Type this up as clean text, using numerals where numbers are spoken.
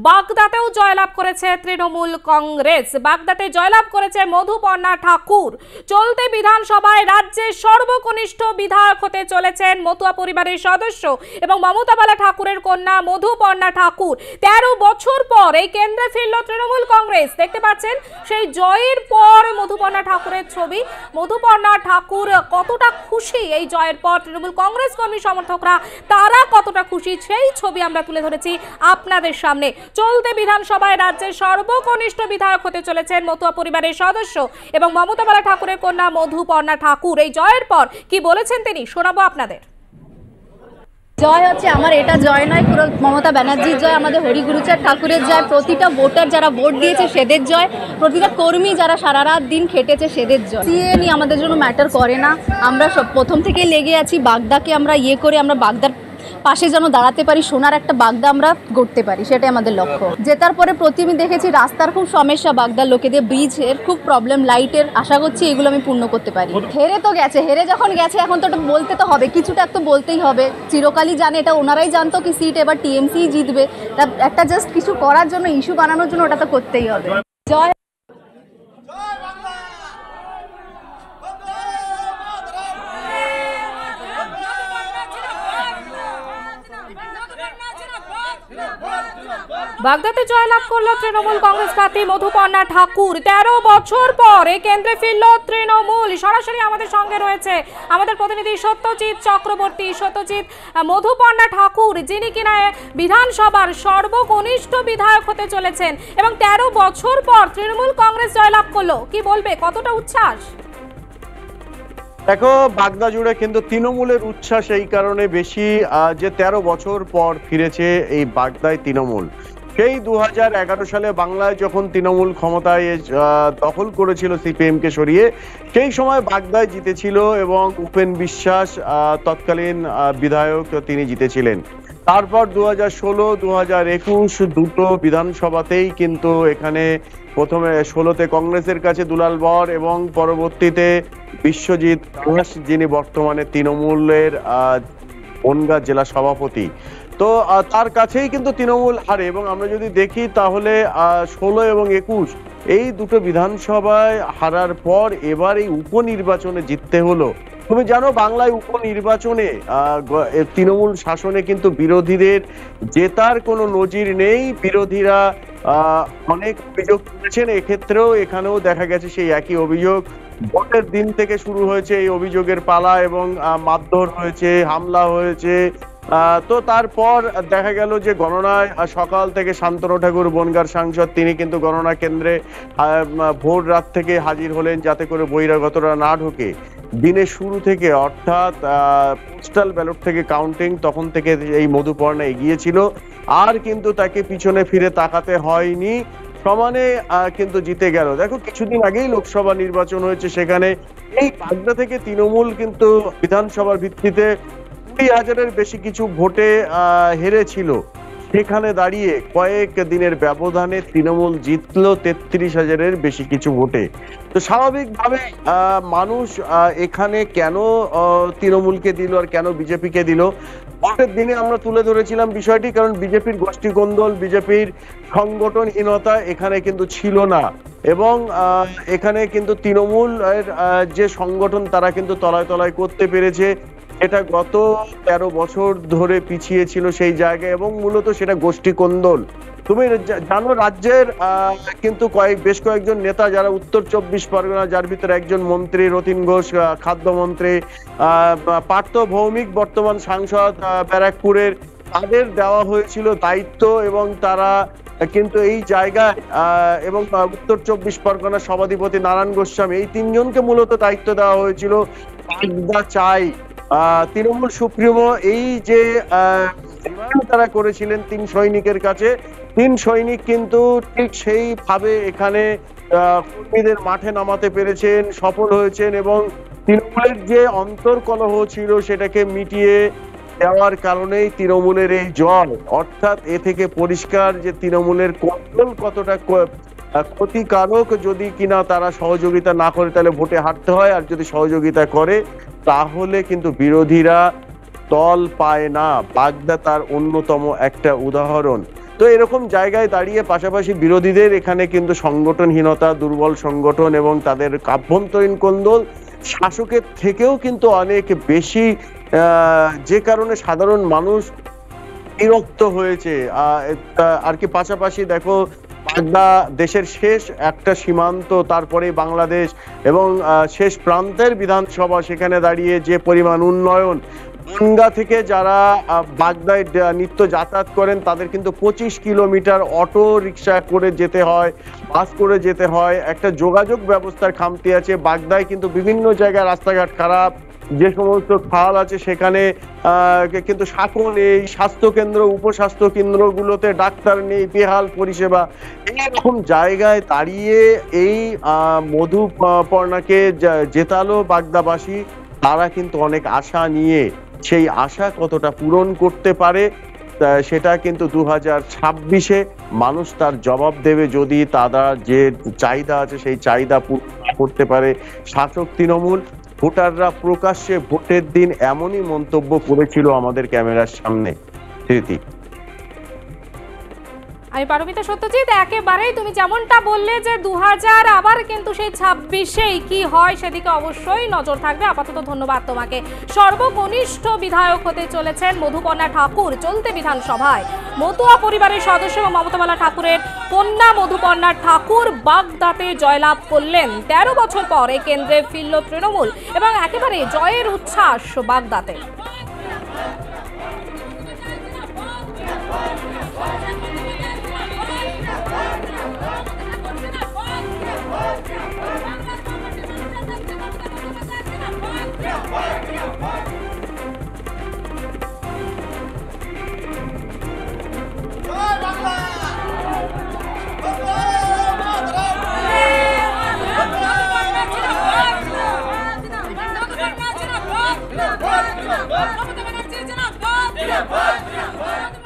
বাগদাতেও জয়লাভ করেছে তৃণমূল কংগ্রেস। বাগদাতে জয়লাভ করেছে মধুপর্ণা ঠাকুর। চলতি বিধানসভায় রাজ্যের সর্বকনিষ্ঠ বিধায়ক হতে চলেছেন মতুয়া পরিবারের সদস্য এবং মমতা বালা ঠাকুরের কন্যা মধুপর্ণা ঠাকুর। 13 বছর পর এই কেন্দ্রে ফিরল তৃণমূল কংগ্রেস। দেখতে পাচ্ছেন সেই জয়ের পর মধুপর্ণা ঠাকুরের ছবি। মধুপর্ণা ঠাকুর কতটা খুশি এই জয়ের পর, তৃণমূল কংগ্রেস কর্মী সমর্থকরা তারা কতটা খুশি, সেই ছবি আমরা তুলে ধরেছি আপনাদের সামনে। চলতি বিধানসভায় রাজ্যের সর্বকনিষ্ঠ বিধায়ক হতে চলেছেন মতুয়া পরিবারের সদস্য এবং মমতা বালা ঠাকুরের কন্যা মধুপর্ণা ঠাকুর। এই জয়ের পর কি বলেছেন তিনি শোনাবো আপনাদের। জয় হচ্ছে আমার, এটা জয় নয়, পুরো মমতা ব্যানার্জির জয়, আমাদের হরিগুরুচাঁদ ঠাকুরের জয়, প্রতিটা ভোটার যারা ভোট দিয়েছে সেদের জয়, প্রতিটা কর্মী যারা সারা রাত দিন খেটেছে সেদের জয়। সিএ নিয়ে আমাদের জন্য ম্যাটার করে না, আমরা সব প্রথম থেকে লেগে আছি। বাগদাকে আমরা করে আমরা বাগদার পাশে যেন দাঁড়াতে পারি, সোনার একটা বাগদা আমরা গড়তে পারি, সেটাই আমাদের লক্ষ্য। জেতার পরে আমি দেখেছি রাস্তার খুব সমস্যা, বাগদার লোকেদের ব্রিজের খুব প্রবলেম, লাইটের। আশা করছি এগুলো আমি পূর্ণ করতে পারি। হেরে তো গেছে, হেরে যখন গেছে এখন তো ওটা বলতে তো হবে, কিছুটা তো বলতেই হবে। চিরকালই জানে, এটা ওনারাই জানতো কি সিট এবার টিএমসি জিতবে, একটা জাস্ট কিছু করার জন্য, ইস্যু বানানোর জন্য ওটা তো করতেই হবে। জয়। বাগদাতে জয়লাভ করল তৃণমূল কংগ্রেস প্রার্থী মধুপর্ণা ঠাকুর। 13 বছর পর এই কেন্দ্রে ফিরল তৃণমূল। সরাসরি আমাদের সঙ্গে রয়েছে আমাদের প্রতিনিধি সত্যজিৎ চক্রবর্তী। সত্যজিৎ, মধুপর্ণা ঠাকুর যিনি কিনা বিধানসভার সর্বকনিষ্ঠ বিধায়ক হতে চলেছেন এবং 13 বছর পর তৃণমূল কংগ্রেস জয়লাভ করলো, কি বলবে, কতটা উচ্ছ্বাস? দেখো, বাগদা জুড়ে কিন্তু তৃণমূলের উচ্ছ্বাস এই কারণে বেশি যে 13 বছর পর ফিরেছে এই বাগদায় তৃণমূল। সেই 2011 সালে বাংলায় যখন তৃণমূল ক্ষমতায় দখল করেছিল সিপিএম কে সরিয়ে, সেই সময় বাগদায় জিতেছিল এবং উপেন বিশ্বাস তৎকালীন বিধায়ক, তিনি জিতেছিলেন। তারপর 2016, 2021 দুটো বিধানসভাতেই কিন্তু এখানে প্রথমে 16তে কংগ্রেসের কাছে দুলাল বর এবং পরবর্তীতে বিশ্বজিৎ দাস, যিনি বর্তমানে তৃণমূলের বনগাঁ জেলা সভাপতি, তো তার কাছেই কিন্তু তৃণমূল হারে। এবং আমরা যদি দেখি তাহলে 16 এবং 21 এই দুটো বিধানসভায় হারার পর এবার এই উপনির্বাচনে জিততে হলো। তুমি জানো, বাংলায় উপনির্বাচনে তৃণমূল শাসনে কিন্তু বিরোধীদের জেতার কোনো নজির নেই। বিরোধীরা অনেক অভিযোগ করেছেন, এক্ষেত্রেও এখানেও দেখা গেছে সেই একই অভিযোগ। ভোটের দিন থেকে শুরু হয়েছে এই অভিযোগের পালা এবং মারধর হয়েছে, হামলা হয়েছে। তো তারপর দেখা গেল যে গণনায় সকাল থেকে শান্তনু ঠাকুর, বনগাঁর সাংসদ, তিনি কিন্তু গণনা কেন্দ্রে ভোর রাত থেকে হাজির হলেন যাতে করে বহিরাগতরা না ঢোকে। দিনের শুরু থেকে, অর্থাৎ পোস্টাল ব্যালট থেকে কাউন্টিং, তখন থেকে এই মধুপর্ণা এগিয়েছিল, আর কিন্তু তাকে পিছনে ফিরে তাকাতে হয়নি, সমানে কিন্তু জিতে গেল। দেখো, কিছুদিন আগেই লোকসভা নির্বাচন হয়েছে, সেখানে এই বাগদা থেকে তৃণমূল কিন্তু বিধানসভার ভিত্তিতে 20,000-এর বেশি কিছু ভোটে হেরেছিল। সেখানে দাঁড়িয়ে কয়েক দিনের ব্যবধানে তৃণমূল জিতলো 33,000-এর বেশি কিছু ভোটে। তো স্বাভাবিকভাবে মানুষ এখানে কেন তৃণমূলকে দিল আর কেন বিজেপিকে দিল, ভোটের দিনে আমরা তুলে ধরেছিলাম বিষয়টি, কারণ বিজেপির গোষ্ঠীকন্দল, বিজেপির সংগঠনহীনতা এখানে কিন্তু ছিল না। এবং এখানে কিন্তু তৃণমূলের যে সংগঠন তারা কিন্তু তলায় তলায় করতে পেরেছে, এটা গত 13 বছর ধরে পিছিয়ে ছিল সেই জায়গায়, এবং মূলত সেটা গোষ্ঠী কোন্দল। তুমি জানো, রাজ্যের কিন্তু বেশ কয়েকজন নেতা যারা উত্তর 24 পরগনা, যার ভিতরে একজন মন্ত্রী রতিন ঘোষ, খাদ্যমন্ত্রী, পার্থ ভৌমিক বর্তমান সাংসদ ব্যারাকপুরের, তাদের দেওয়া হয়েছিল দায়িত্ব এবং তারা কিন্তু এই জায়গায়, এবং উত্তর 24 পরগনা সভাধিপতি নারায়ণ গোস্বামী, এই তিনজনকে মূলত দায়িত্ব দেওয়া হয়েছিল বাগদা চাই। তৃণমূল সুপ্রিমো এই যে তারা করেছিলেন 3 সৈনিকের কাছে, 3 সৈনিক কিন্তু ঠিক সেইভাবে এখানে কর্মীদের মাঠে নামাতে পেরেছেন, সফল হয়েছেন, এবং তৃণমূলের যে অন্তর্কলহ ছিল সেটাকে মিটিয়ে দেওয়ার কারণেই তৃণমূলের এই জয়। অর্থাৎ এ থেকে পরিষ্কার যে তৃণমূলের কন্ট্রোল কতটা ক্ষতিকারক। যদি কিনা তারা সহযোগিতা না করে তাহলে ভোটে হারতে হয়, আর যদি সহযোগিতা করে তাহলে কিন্তু বিরোধীরা দল পায় না। বাগদা তার অন্যতম একটা উদাহরণ। তো এরকম জায়গায় দাঁড়িয়ে পাশাপাশি বিরোধীদের এখানে কিন্তু সংগঠনহীনতা, দুর্বল সংগঠন এবং তাদের আভ্যন্তরীণ কোন্দল শাসকের থেকেও কিন্তু অনেক বেশি, যে কারণে সাধারণ মানুষ বিরক্ত হয়েছে। আর কি পাশাপাশি দেখো, বাগদা দেশের শেষ একটা সীমান্ত, তারপরে বাংলাদেশ এবং শেষ প্রান্তের বিধানসভা, সেখানে দাঁড়িয়ে যে পরিমাণ উন্নয়ন, বনগাঁ থেকে যারা বাগদায় নিত্য যাতায়াত করেন তাদের কিন্তু 25 কিলোমিটার অটো রিক্সা করে যেতে হয়, বাস করে যেতে হয়, একটা যোগাযোগ ব্যবস্থার খামতি আছে। বাগদায় কিন্তু বিভিন্ন জায়গায় রাস্তাঘাট খারাপ, যে সমস্ত খাল আছে সেখানে কিন্তু শাকও নেই, স্বাস্থ্যকেন্দ্র উপস্বাস্থ্য কেন্দ্রগুলোতে ডাক্তার নেই, বেহাল পরিষেবা। এইরকম জায়গায় দাঁড়িয়ে এই মধুপর্ণাকে জেতালো বাগদাবাসী। তারা কিন্তু অনেক আশা নিয়ে, সেই আশা কতটা পূরণ করতে পারে সেটা কিন্তু 2026-এ মানুষ তার জবাব দেবে, যদি তারা যে চাহিদা আছে সেই চাহিদা পূরণ করতে পারে শাসক তৃণমূল। ভোটাররা প্রকাশ্যে ভোটের দিন এমনই মন্তব্য করেছিল আমাদের ক্যামেরার সামনে। স্মৃতি, আমি পারমিতা সত্যজিৎ, একেবারেই তুমি যেমনটা বললে যে 2000 আবার কিন্তু সেই 26-এই কি হয় সেদিকে অবশ্যই নজর থাকবে। আপাতত ধন্যবাদ তোমাকে। সর্বকনিষ্ঠ বিধায়ক হতে চলেছেন মধুপর্ণা ঠাকুর চলতি বিধানসভায়। মতুয়া পরিবারের সদস্য এবং মমতাবালা ঠাকুরের কন্যা মধুপর্ণা ঠাকুর বাগদাতে জয়লাভ করলেন। 13 বছর পর এই কেন্দ্রে ফিরল তৃণমূল এবং একেবারে জয়ের উচ্ছ্বাস বাগদাতে। Yeah.